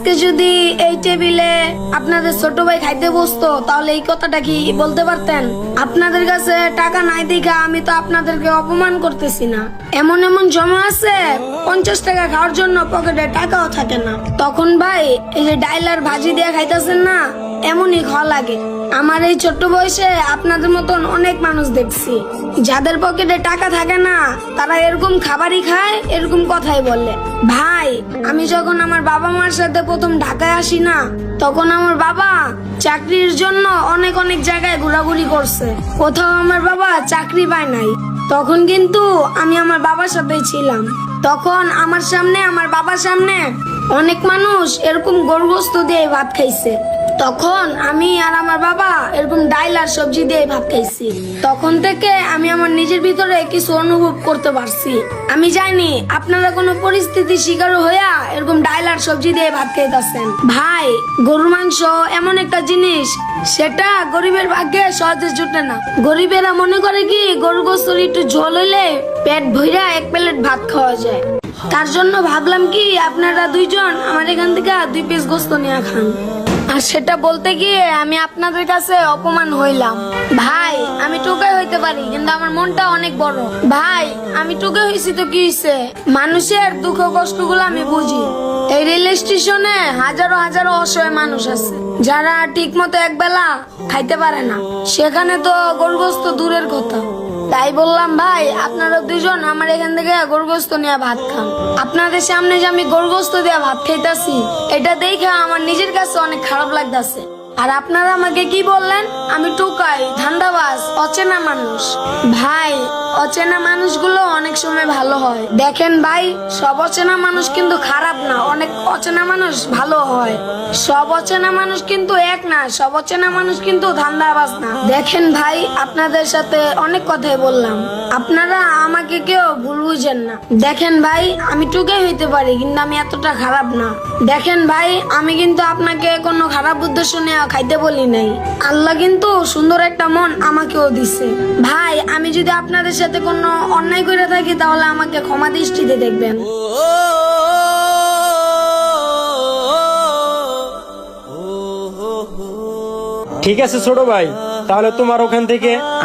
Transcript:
আজকে যদি এই টেবিলে আপনাদের ছোট ভাই খাইতে বসতো তাহলে এই কথাটা কি বলতে পারতেন? আপনাদের কাছে টাকা নাই দেখা আমি তো আপনাদেরকে অপমান করতেছি না। এমন এমন জমা আছে 50 টাকা খাওয়ার জন্য পকেটে টাকাও থাকে না। তখন ভাই এই যে ডাইল আর ভাজি দিয়ে খাইতেছেন না, এমনই খাওয়া লাগে। আমার এই ছোট্ট বয়সে আপনাদের মতন অনেক মানুষ দেখছি যাদের পকেটে টাকা থাকে না, তারা এরকম খাবারই খায়, এরকম কথাই বলে। ভাই আমি যখন আমার বাবা মার সাথে প্রথম ঢাকায় আসি না, তখন আমার বাবা চাকরির জন্য অনেক অনেক জায়গায় ঘোরাঘুরি করছে, কোথাও আমার বাবা চাকরি পায় নাই। তখন কিন্তু আমি আমার বাবার সাথেই ছিলাম। তখন আমার বাবার সামনে অনেক মানুষ এরকম গরুগোস্ত দিয়ে ভাত খাইছে, তখন আমি আর আমার বাবা এরকম ডাইল আর সবজি দিয়ে ভাত খাইছি। তখন থেকে আমি আমার নিজের ভিতরে কিছু অনুভব করতে পারছি। আমি জানি আপনারা কোনো পরিস্থিতির শিকার হইয়া এরকম ডাইল আর সবজি দিয়ে ভাত খাইতেছেন। ভাই গরুর মাংস এমন একটা জিনিস, সেটা গরিবের ভাগ্যে সহজে জুটে না। গরিবেরা মনে করে কি গরু গোস্তর একটু ঝোল হইলে পেট ভইরা এক প্লেট ভাত খাওয়া যায়। তার জন্য ভাবলাম কি আপনারা দুইজন আমার এখান থেকে 2 পিস গোস্ত নিয়ে খান। আর সেটা বলতে গিয়ে আমি আপনাদের কাছে অপমান হইলাম। ভাই আমি টোকাই হইতে পারি, কিন্তু আমার মনটা অনেক বড়। ভাই আমি টোকাই হইছি তো কি হইছে, মানুষের দুঃখ কষ্ট গুলো আমি বুঝি। এই রেল স্টেশনে হাজারো হাজারো অসহায় মানুষ আছে যারা ঠিক মতো একবেলা খাইতে পারে না, সেখানে তো গরুগোস্ত দূরের কথা। তাই বললাম ভাই আপনারা দুজন আমার এখান থেকে গরুগোস্ত নিয়ে ভাত খান। আপনাদের সামনে যে আমি গরুগোস্ত দিয়ে ভাত খাইতাছি, এটা দেখে আমার নিজের কাছে অনেক খারাপ লাগতাছে। আর আপনারা আমাকে কি বললেন? আমি টোকাই, ধান্দাবাজ, অচেনা মানুষ। ভাই অচেনা মানুষগুলো অনেক সময় ভালো হয়। দেখেন ভাই, সব অচেনা মানুষ কিন্তু খারাপ না, অনেক অচেনা মানুষ ভালো হয়। সব অচেনা মানুষ কিন্তু এক না, সব অচেনা মানুষ কিন্তু ধান্দাবাজ না। দেখেন ভাই আপনাদের সাথে অনেক কথাই বললাম, আপনারা আমাকে কেউ ভুল বুঝেন না। দেখেন ভাই আমি টুকাই হইতে পারি, কিন্তু আমি এতটা খারাপ না। দেখেন ভাই আমি কিন্তু আপনাকে কোনো খারাপ উদ্দেশ্য নিয়ে খাইতে বলি নাই। আল্লাহ কিন্তু সুন্দর একটা মন আমাকেও দিছে। ভাই আমি যদি আপনাদের সাথে কোনো অন্যায় করে থাকি তাহলে আমাকে ক্ষমা দৃষ্টিতে দেখবেন। ঠিক আছে ছোট ভাই, তাহলে তোমার ওখান থেকে